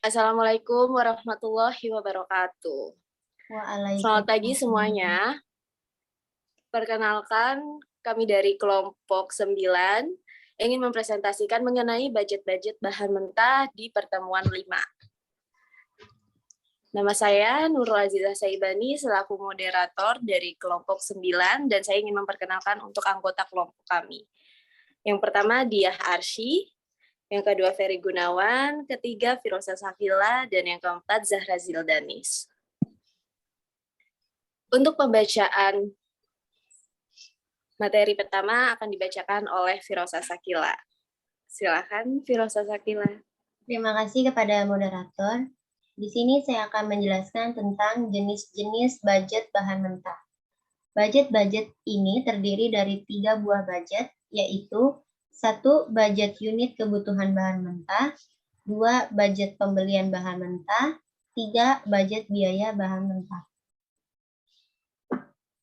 Assalamualaikum warahmatullahi wabarakatuh. Selamat pagi Waalaikumsalam. semuanya. Perkenalkan, kami dari kelompok 9 ingin mempresentasikan mengenai budget-budget bahan mentah di pertemuan 5. Nama saya Nurul Azizah Saibani selaku moderator dari kelompok 9 dan saya ingin memperkenalkan untuk anggota kelompok kami. Yang pertama Diah Arsy, yang kedua Ferry Gunawan, ketiga Firosa Safila, dan yang keempat Zahra Zildanis. Untuk pembacaan materi pertama akan dibacakan oleh Firosa Sakila. Silakan Firosa Sakila. Terima kasih kepada moderator. Di sini saya akan menjelaskan tentang jenis-jenis budget bahan mentah. Budget-budget ini terdiri dari 3 buah budget, yaitu 1. Budget unit kebutuhan bahan mentah, 2. Budget pembelian bahan mentah, 3. Budget biaya bahan mentah.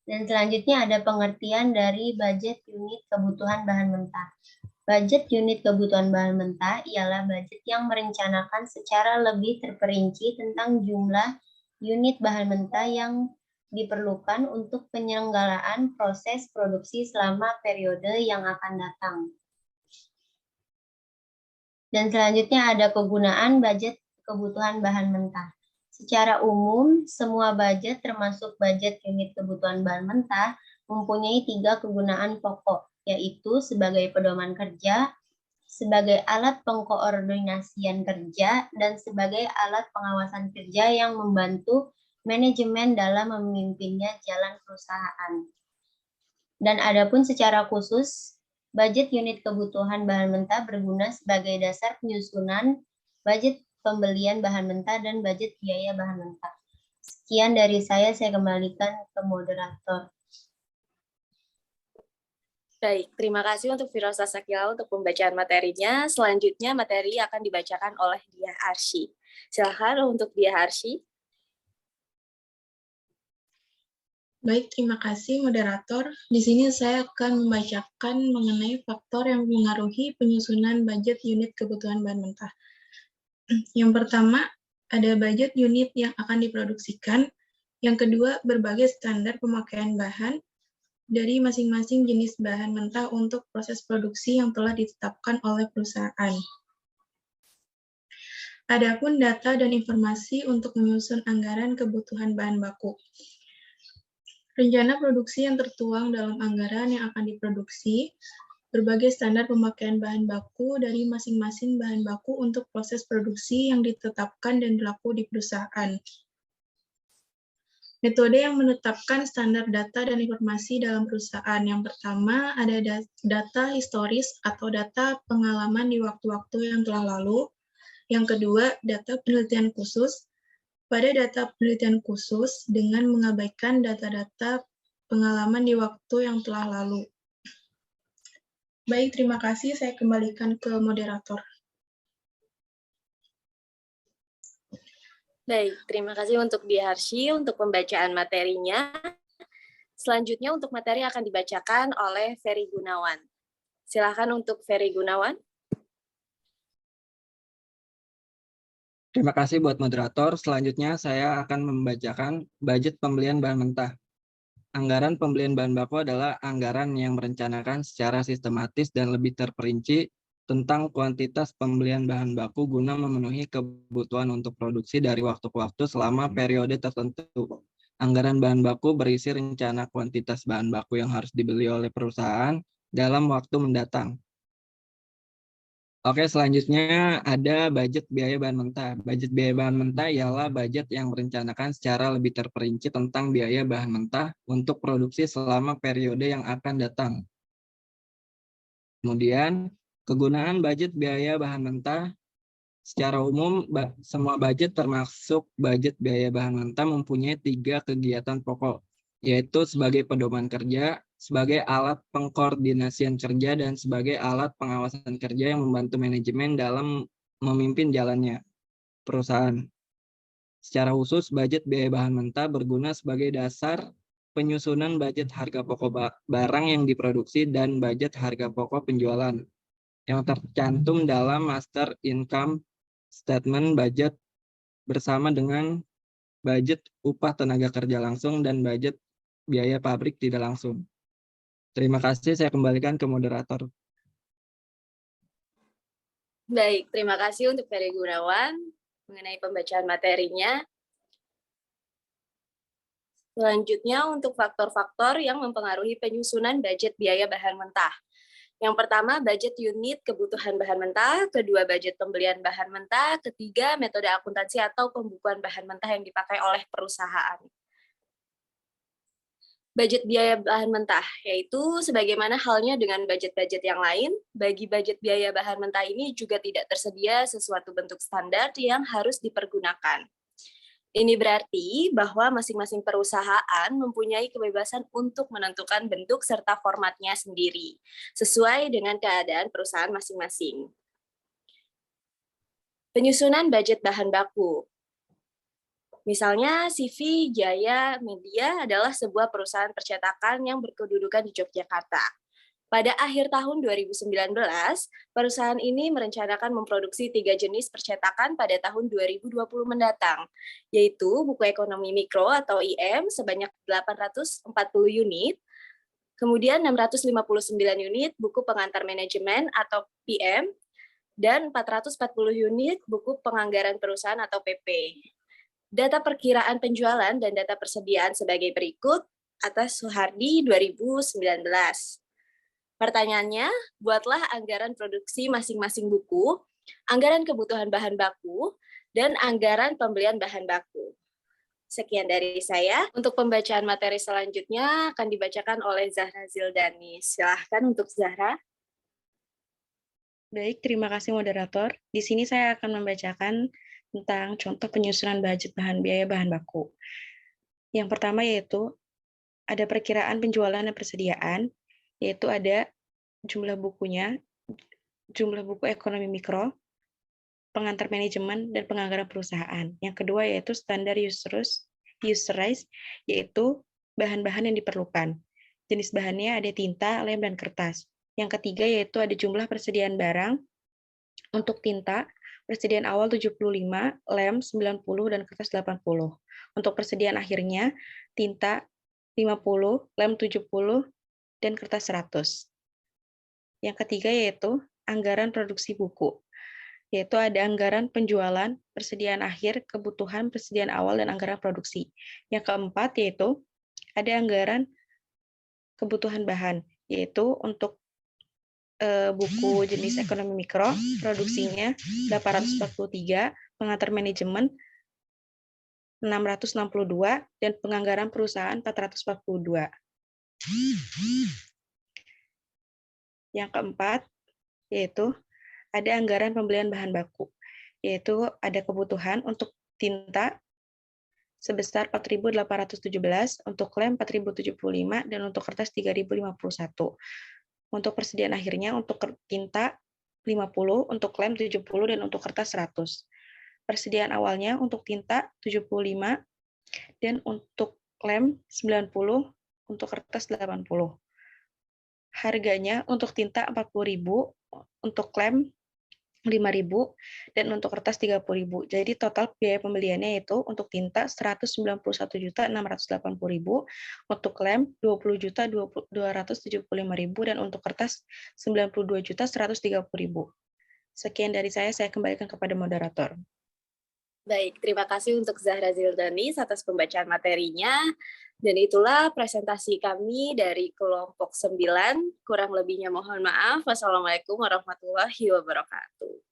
Dan selanjutnya ada pengertian dari budget unit kebutuhan bahan mentah. Budget unit kebutuhan bahan mentah ialah budget yang merencanakan secara lebih terperinci tentang jumlah unit bahan mentah yang diperlukan untuk penyelenggaraan proses produksi selama periode yang akan datang. Dan selanjutnya ada kegunaan budget kebutuhan bahan mentah. Secara umum, semua budget termasuk budget unit kebutuhan bahan mentah mempunyai 3 kegunaan pokok, yaitu sebagai pedoman kerja, sebagai alat pengkoordinasian kerja, dan sebagai alat pengawasan kerja yang membantu manajemen dalam memimpinnya jalan perusahaan. Dan adapun secara khusus, budget unit kebutuhan bahan mentah berguna sebagai dasar penyusunan budget pembelian bahan mentah dan budget biaya bahan mentah. Sekian dari saya kembalikan ke moderator. Baik, terima kasih untuk Firosa Sakila untuk pembacaan materinya. Selanjutnya materi akan dibacakan oleh Diah Arsy. Silakan untuk Diah Arsy. Baik, terima kasih moderator. Di sini saya akan membacakan mengenai faktor yang mengaruhi penyusunan budget unit kebutuhan bahan mentah. Yang pertama, ada budget unit yang akan diproduksikan. Yang kedua, berbagai standar pemakaian bahan dari masing-masing jenis bahan mentah untuk proses produksi yang telah ditetapkan oleh perusahaan. Adapun data dan informasi untuk menyusun anggaran kebutuhan bahan baku. Rencana produksi yang tertuang dalam anggaran yang akan diproduksi, berbagai standar pemakaian bahan baku dari masing-masing bahan baku untuk proses produksi yang ditetapkan dan berlaku di perusahaan. Metode yang menetapkan standar data dan informasi dalam perusahaan. Yang pertama, ada data historis atau data pengalaman di waktu-waktu yang telah lalu. Yang kedua, data penelitian khusus. Pada data penelitian khusus dengan mengabaikan data-data pengalaman di waktu yang telah lalu. Baik, terima kasih. Saya kembalikan ke moderator. Baik, terima kasih untuk Diah Arsy untuk pembacaan materinya. Selanjutnya untuk materi akan dibacakan oleh Ferry Gunawan. Silakan untuk Ferry Gunawan. Terima kasih buat moderator. Selanjutnya saya akan membacakan budget pembelian bahan mentah. Anggaran pembelian bahan baku adalah anggaran yang merencanakan secara sistematis dan lebih terperinci tentang kuantitas pembelian bahan baku guna memenuhi kebutuhan untuk produksi dari waktu ke waktu selama periode tertentu. Anggaran bahan baku berisi rencana kuantitas bahan baku yang harus dibeli oleh perusahaan dalam waktu mendatang. Oke, selanjutnya ada budget biaya bahan mentah. Budget biaya bahan mentah ialah budget yang merencanakan secara lebih terperinci tentang biaya bahan mentah untuk produksi selama periode yang akan datang. Kemudian, kegunaan budget biaya bahan mentah. Secara umum, semua budget termasuk budget biaya bahan mentah mempunyai 3 kegiatan pokok, yaitu sebagai pedoman kerja, sebagai alat pengkoordinasian kerja, dan sebagai alat pengawasan kerja yang membantu manajemen dalam memimpin jalannya perusahaan. Secara khusus, budget biaya bahan mentah berguna sebagai dasar penyusunan budget harga pokok barang yang diproduksi dan budget harga pokok penjualan yang tercantum dalam Master Income Statement Budget bersama dengan budget upah tenaga kerja langsung dan budget biaya pabrik tidak langsung. Terima kasih, saya kembalikan ke moderator. Baik, terima kasih untuk Ferry Gunawan mengenai pembacaan materinya. Selanjutnya untuk faktor-faktor yang mempengaruhi penyusunan budget biaya bahan mentah. Yang pertama, budget unit kebutuhan bahan mentah, kedua, budget pembelian bahan mentah, ketiga, metode akuntansi atau pembukuan bahan mentah yang dipakai oleh perusahaan. Budget biaya bahan mentah, yaitu sebagaimana halnya dengan budget-budget yang lain, bagi budget biaya bahan mentah ini juga tidak tersedia sesuatu bentuk standar yang harus dipergunakan. Ini berarti bahwa masing-masing perusahaan mempunyai kebebasan untuk menentukan bentuk serta formatnya sendiri, sesuai dengan keadaan perusahaan masing-masing. Penyusunan budget bahan baku. Misalnya, CV Jaya Media adalah sebuah perusahaan percetakan yang berkedudukan di Yogyakarta. Pada akhir tahun 2019, perusahaan ini merencanakan memproduksi 3 jenis percetakan pada tahun 2020 mendatang, yaitu buku ekonomi mikro atau IM sebanyak 840 unit, kemudian 659 unit buku pengantar manajemen atau PM, dan 440 unit buku penganggaran perusahaan atau PP. Data perkiraan penjualan dan data persediaan sebagai berikut atas Suhardi 2019. Pertanyaannya, buatlah anggaran produksi masing-masing buku, anggaran kebutuhan bahan baku, dan anggaran pembelian bahan baku. Sekian dari saya. Untuk pembacaan materi selanjutnya akan dibacakan oleh Zahra Zildani. Silahkan untuk Zahra. Baik, terima kasih moderator. Di sini saya akan membacakan tentang contoh penyusunan budget bahan biaya bahan baku. Yang pertama yaitu ada perkiraan penjualan dan persediaan, yaitu ada jumlah bukunya, jumlah buku ekonomi mikro, pengantar manajemen, dan penganggaran perusahaan. Yang kedua yaitu standar userized, yaitu bahan-bahan yang diperlukan. Jenis bahannya ada tinta, lem, dan kertas. Yang ketiga yaitu ada jumlah persediaan barang. Untuk tinta, persediaan awal 75, lem 90, dan kertas 80. Untuk persediaan akhirnya, tinta 50, lem 70, dan kertas 100. Yang ketiga yaitu anggaran produksi buku, yaitu ada anggaran penjualan, persediaan akhir, kebutuhan, persediaan awal, dan anggaran produksi. Yang keempat yaitu ada anggaran kebutuhan bahan, yaitu untuk buku jenis ekonomi mikro, produksinya 843, pengantar manajemen 662, dan penganggaran perusahaan 442. Yang keempat, yaitu ada anggaran pembelian bahan baku, yaitu ada kebutuhan untuk tinta sebesar 4.817, untuk lem 4.075, dan untuk kertas 3.051. Untuk persediaan akhirnya, untuk tinta 50, untuk lem 70, dan untuk kertas 100. Persediaan awalnya untuk tinta 75, dan untuk lem 90, untuk kertas 80. Harganya untuk tinta 40.000, untuk lem 5.000, dan untuk kertas 30.000. Jadi total biaya pembeliannya itu untuk tinta 191.680.000, untuk lem 20.275.000, dan untuk kertas 92.130.000. Sekian dari saya kembalikan kepada moderator. Baik, terima kasih untuk Zahra Zildani atas pembacaan materinya. Dan itulah presentasi kami dari kelompok 9. Kurang lebihnya mohon maaf. Wassalamualaikum warahmatullahi wabarakatuh.